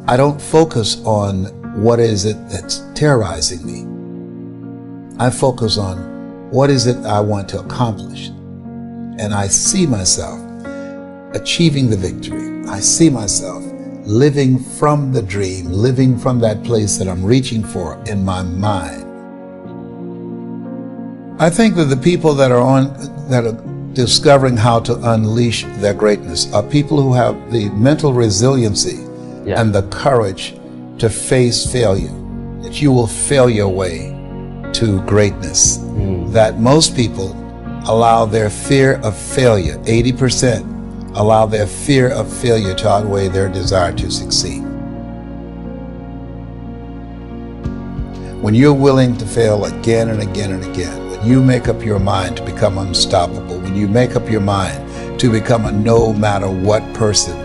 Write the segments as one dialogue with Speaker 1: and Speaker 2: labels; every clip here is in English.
Speaker 1: I don't focus on what is it that's terrorizing me. I focus on what is it I want to accomplish. And I see myself achieving the victory. I see myself living from the dream, living from that place that I'm reaching for in my mind. I think that the people that are discovering how to unleash their greatness are people who have the mental resiliency and the courage to face failure, that you will fail your way to greatness. That most people allow their fear of failure, 80%, allow their fear of failure to outweigh their desire to succeed. When you're willing to fail again and again and again, when you make up your mind to become unstoppable, when you make up your mind to become a no matter what person,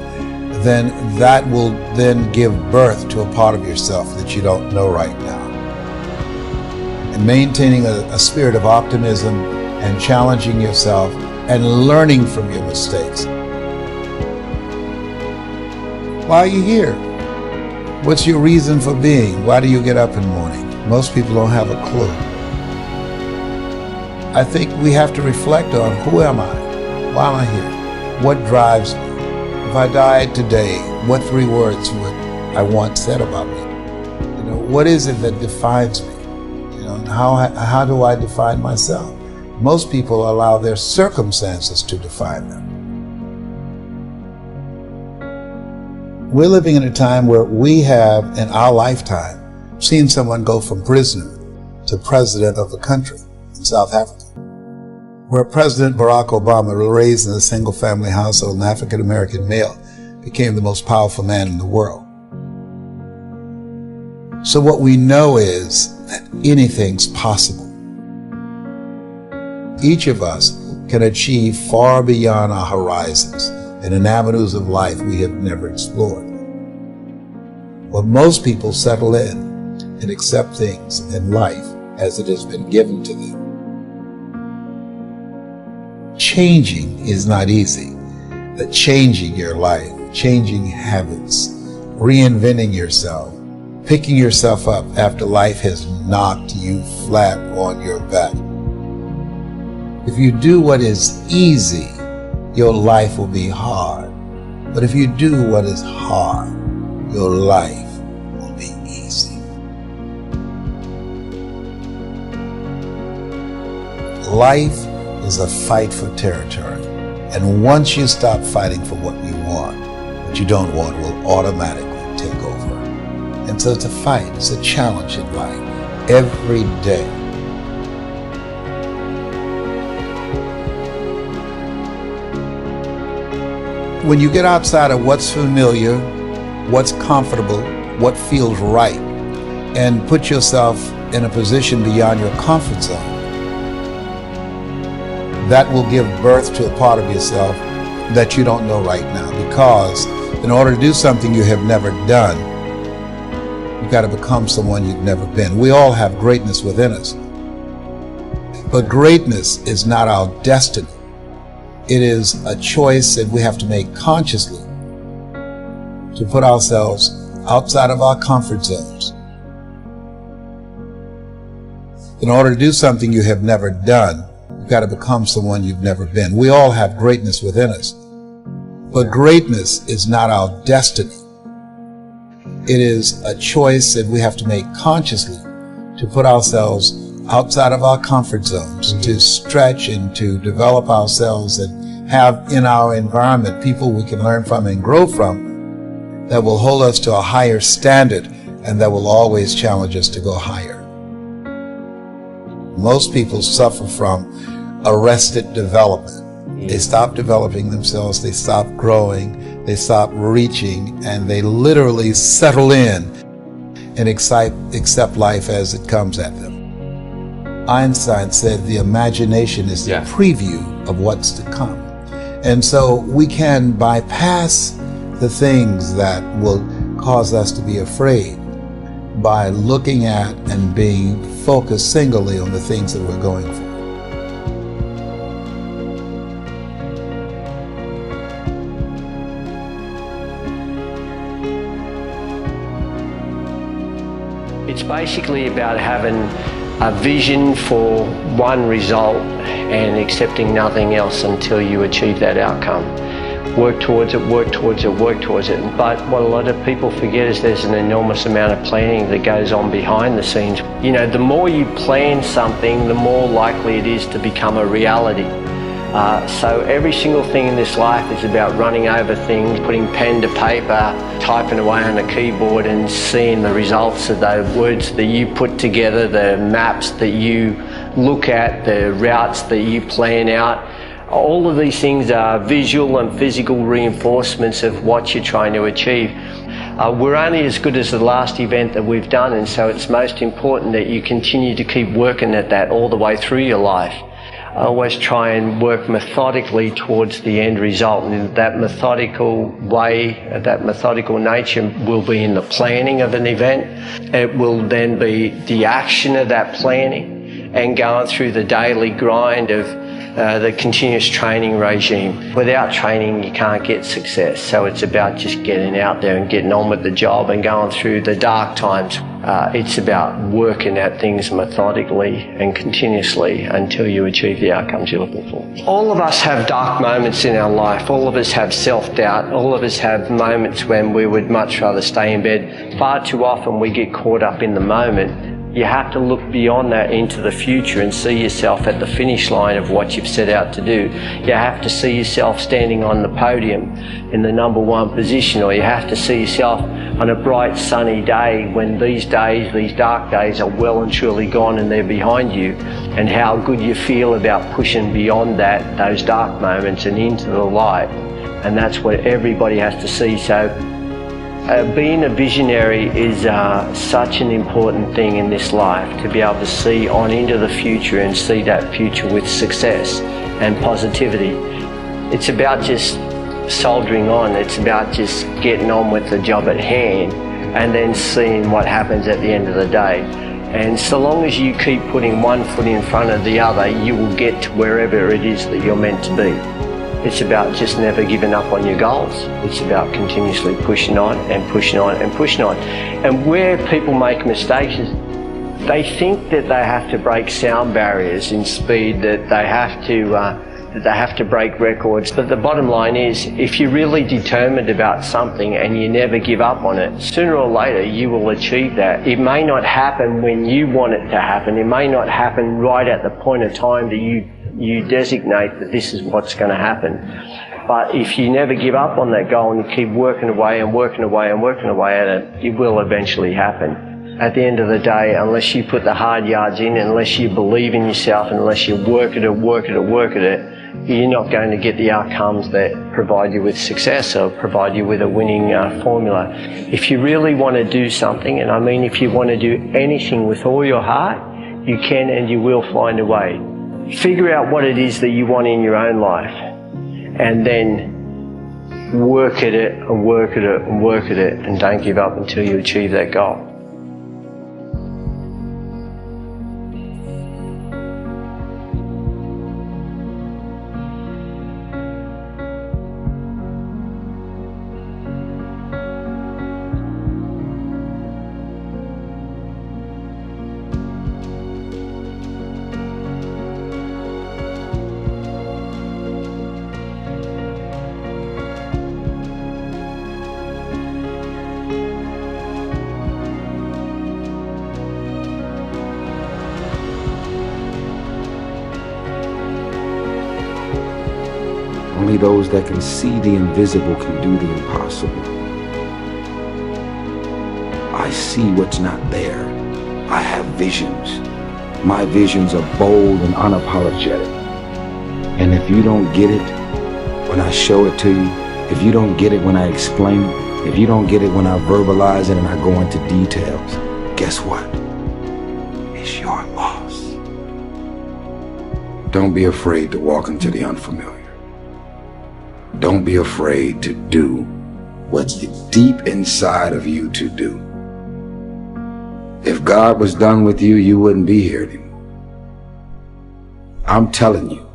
Speaker 1: then that will then give birth to a part of yourself that you don't know right now. And maintaining a spirit of optimism and challenging yourself and learning from your mistakes. Why are you here? What's your reason for being? Why do you get up in the morning? Most people don't have a clue. I think we have to reflect on, who am I? Why am I here? What drives me? If I died today, what 3 words would I want said about me? What is it that defines me? And how do I define myself? Most people allow their circumstances to define them. We're living in a time where we have, in our lifetime, seen someone go from prisoner to president of the country in South Africa, where President Barack Obama, raised in a single-family household, an African-American male, became the most powerful man in the world. So what we know is that anything's possible. Each of us can achieve far beyond our horizons and in avenues of life we have never explored. But most people settle in and accept things in life as it has been given to them. Changing is not easy, but changing your life, changing habits, reinventing yourself, picking yourself up after life has knocked you flat on your back. If you do what is easy, your life will be hard. But if you do what is hard, your life will be easy. Life is a fight for territory. And once you stop fighting for what you want, what you don't want will automatically take over. And so it's a fight, it's a challenge in life, every day. When you get outside of what's familiar, what's comfortable, what feels right, and put yourself in a position beyond your comfort zone, that will give birth to a part of yourself that you don't know right now. Because in order to do something you have never done, you've got to become someone you've never been. We all have greatness within us. But greatness is not our destiny. It is a choice that we have to make consciously to put ourselves outside of our comfort zones. In order to do something you have never done, you've got to become someone you've never been. We all have greatness within us. But greatness is not our destiny. It is a choice that we have to make consciously to put ourselves outside of our comfort zones, to stretch and to develop ourselves and have in our environment people we can learn from and grow from that will hold us to a higher standard and that will always challenge us to go higher. Most people suffer from arrested development. They stop developing themselves, they stop growing, they stop reaching, and they literally settle in and accept life as it comes at them. Einstein said the imagination is the preview of what's to come. And so we can bypass the things that will cause us to be afraid by looking at and being focused singly on the things that we're going for.
Speaker 2: basically about having a vision for one result and accepting nothing else until you achieve that outcome. Work towards it, work towards it, work towards it. But what a lot of people forget is there's an enormous amount of planning that goes on behind the scenes. You know, the more you plan something, the more likely it is to become a reality. So every single thing in this life is about running over things, putting pen to paper, typing away on a keyboard and seeing the results of those words that you put together, the maps that you look at, the routes that you plan out. All of these things are visual and physical reinforcements of what you're trying to achieve. We're only as good as the last event that we've done, and so it's most important that you continue to keep working at that all the way through your life. I always try and work methodically towards the end result, and that methodical way, that methodical nature will be in the planning of an event. It will then be the action of that planning and going through the daily grind of the continuous training regime. Without training, you can't get success. So it's about just getting out there and getting on with the job and going through the dark times. It's about working at things methodically and continuously until you achieve the outcomes you're looking for. All of us have dark moments in our life. All of us have self-doubt. All of us have moments when we would much rather stay in bed. Far too often we get caught up in the moment. You have to look beyond that into the future and see yourself at the finish line of what you've set out to do. You have to see yourself standing on the podium in the #1 position, or you have to see yourself on a bright sunny day when these dark days are well and truly gone and they're behind you, and how good you feel about pushing beyond those dark moments and into the light. And that's what everybody has to see. So being a visionary is such an important thing in this life, to be able to see on into the future and see that future with success and positivity. It's about just soldiering on. It's about just getting on with the job at hand and then seeing what happens at the end of the day. And so long as you keep putting one foot in front of the other, you will get to wherever it is that you're meant to be. It's about just never giving up on your goals. It's about continuously pushing on and pushing on and pushing on. And where people make mistakes is they think that they have to break sound barriers in speed, that they have to break records. But the bottom line is, if you're really determined about something and you never give up on it, sooner or later you will achieve that. It may not happen when you want it to happen. It may not happen right at the point of time that you designate that this is what's going to happen. But if you never give up on that goal and you keep working away and working away and working away at it, it will eventually happen. At the end of the day, unless you put the hard yards in, unless you believe in yourself, unless you work at it, you're not going to get the outcomes that provide you with success or provide you with a winning formula. If you really want to do something, and I mean if you want to do anything with all your heart, you can and you will find a way. Figure out what it is that you want in your own life, and then work at it and work at it and work at it, and don't give up until you achieve that goal.
Speaker 3: Only those that can see the invisible can do the impossible. I see what's not there. I have visions. My visions are bold and unapologetic. And if you don't get it when I show it to you, if you don't get it when I explain it, if you don't get it when I verbalize it and I go into details, guess what? It's your loss. Don't be afraid to walk into the unfamiliar. Don't be afraid to do what's deep inside of you to do. If God was done with you, you wouldn't be here anymore. I'm telling you,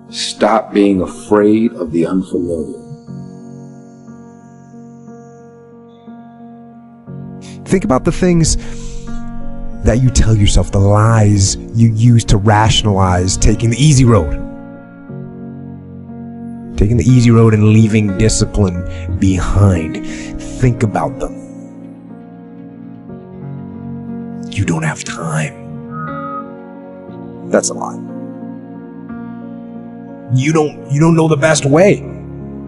Speaker 3: stop being afraid of the unfamiliar.
Speaker 4: Think about the things that you tell yourself, the lies you use to rationalize taking the easy road. Taking the easy road and leaving discipline behind. Think about them. You don't have time. That's a lie. You don't know the best way.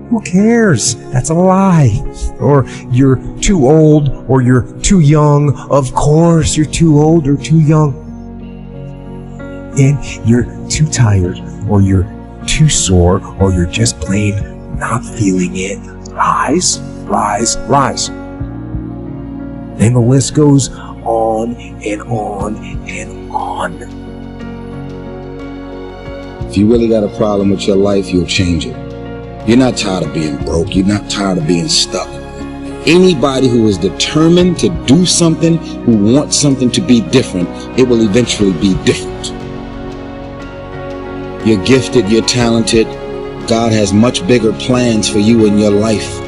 Speaker 4: Who cares? That's a lie. Or you're too old, or you're too young. Of course you're too old or too young. And you're too tired, or you're too sore, or you're just plain not feeling it. Lies, lies, lies. And the list goes on and on and on.
Speaker 3: If you really got a problem with your life, you'll change it. You're not tired of being broke. You're not tired of being stuck. Anybody who is determined to do something, who wants something to be different, it will eventually be different. You're gifted, you're talented. God has much bigger plans for you in your life.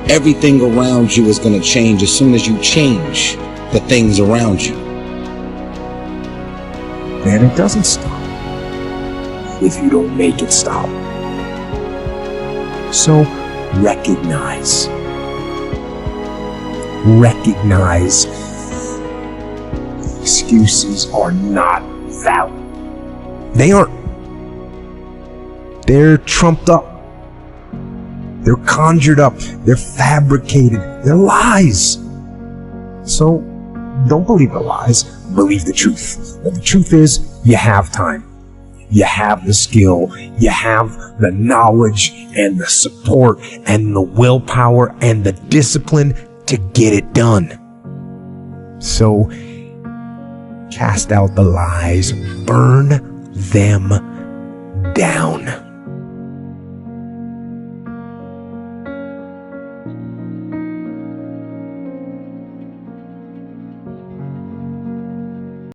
Speaker 3: Everything around you is going to change as soon as you change the things around you.
Speaker 4: And it doesn't stop if you don't make it stop. So recognize excuses are not valid. They aren't. They're trumped up. They're conjured up. They're fabricated. They're lies. So don't believe the lies. Believe the truth. And the truth is, you have time. You have the skill. You have the knowledge and the support and the willpower and the discipline to get it done. So cast out the lies. Burn them down.